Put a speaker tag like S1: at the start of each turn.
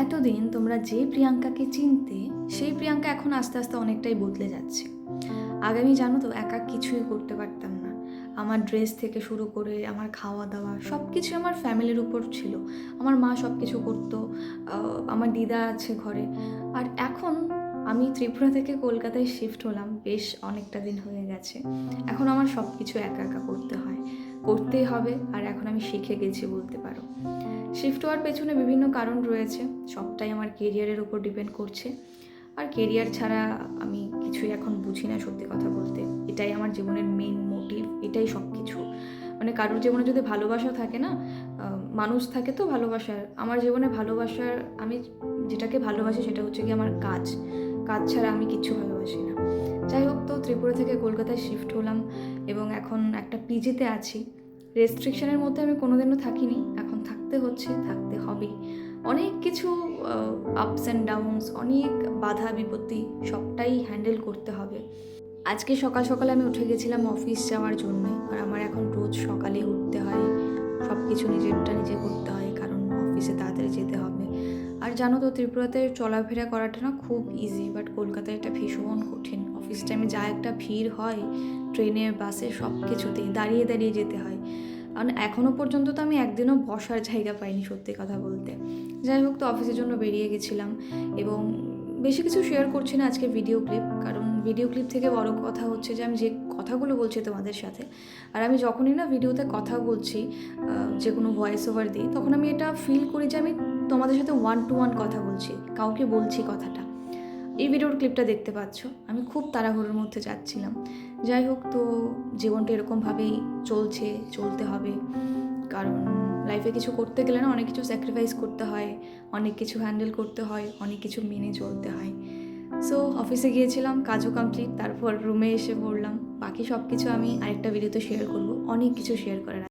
S1: এতদিন তোমরা যে প্রিয়াঙ্কাকে চিনতে সেই প্রিয়াঙ্কা এখন আস্তে আস্তে অনেকটাই বদলে যাচ্ছে। আগে আমি জানো তো একা কিছুই করতে পারতাম না। আমার ড্রেস থেকে শুরু করে আমার খাওয়া দাওয়া সব কিছু আমার ফ্যামিলির উপর ছিল। আমার মা সব কিছু করতো, আমার দিদা আছে ঘরে। আর এখন আমি ত্রিপুরা থেকে কলকাতায় শিফট হলাম, বেশ অনেকটা দিন হয়ে গেছে। এখন আমার সব কিছু একা একা করতে হয়, করতেই হবে। আর এখন আমি শিখে গেছি বলতে পারো। শিফট হওয়ার পেছনে বিভিন্ন কারণ রয়েছে, সবটাই আমার কেরিয়ারের উপর ডিপেন্ড করছে। আর কেরিয়ার ছাড়া আমি কিছুই এখন বুঝি না, সত্যি কথা বলতে। এটাই আমার জীবনের মেইন মোটিভ, এটাই সব কিছু। মানে কারোর জীবনে যদি ভালোবাসা থাকে না, মানুষ থাকে তো ভালোবাসার। আমার জীবনে ভালোবাসার, আমি যেটাকে ভালোবাসি সেটা হচ্ছে কি আমার কাজ। কাজ ছাড়া আমি কিচ্ছু ভালোবাসি না। যাই হোক, তো ত্রিপুরা থেকে কলকাতায় শিফট হলাম এবং এখন একটা পিজিতে আছি। রেস্ট্রিকশনের মধ্যে আমি কোনোদিনও থাকিনি, এখন থাকতে হচ্ছে, থাকতে হবে। অনেক কিছু আপস অ্যান্ড ডাউনস, অনেক বাধা বিপত্তি, সবটাই হ্যান্ডেল করতে হবে। আজকে সকাল সকালে আমি উঠে গেছিলাম অফিস যাওয়ার জন্যে। আর আমার এখন রোজ সকালে উঠতে হয়, সব কিছু নিজেরটা নিজে করতে হয়, কারণ অফিসে তাড়াতাড়ি যেতে হবে। আর জানো তো, ত্রিপুরাতে চলাফেরা করাটা না খুব ইজি, বাট কলকাতায় এটা ভীষণ কঠিন। অফিস টাইমে যা একটা ভিড় হয়, ট্রেনে বাসে সব কিছুতেই দাঁড়িয়ে দাঁড়িয়ে যেতে হয়। কারণ এখনও পর্যন্ত তো আমি একদিনও বসার জায়গা পাইনি, সত্যি কথা বলতে। যাই হোক, তো অফিসের জন্য বেরিয়ে গেছিলাম এবং বেশি কিছু শেয়ার করছি না আজকে ভিডিও ক্লিপ, কারণ ভিডিও ক্লিপ থেকে বড় কথা হচ্ছে যে আমি যে কথাগুলো বলছি তোমাদের সাথে, আর আমি যখনই না ভিডিওতে কথা বলছি, যে কোনো ভয়েস ওভার দিই, তখন আমি এটা ফিল করি যে আমি তোমাদের সাথে 1-to-1 কথা বলছি, কাউকে বলছি কথাটা। এই ভিডিওর ক্লিপটা দেখতে পাচ্ছ, আমি খুব তাড়াহুড়োর মধ্যে যাচ্ছিলাম। যাই হোক, তো জীবনটা এরকমভাবেই চলছে, চলতে হবে। কারণ লাইফে কিছু করতে গেলে না অনেক কিছু স্যাক্রিফাইস করতে হয়, অনেক কিছু হ্যান্ডেল করতে হয়, অনেক কিছু মেনে চলতে হয়। সো অফিসে গিয়েছিলাম, কাজও কমপ্লিট, তারপর রুমে এসে পড়লাম। বাকি সব কিছু আমি আরেকটা ভিডিওতে শেয়ার করব, অনেক কিছু শেয়ার করার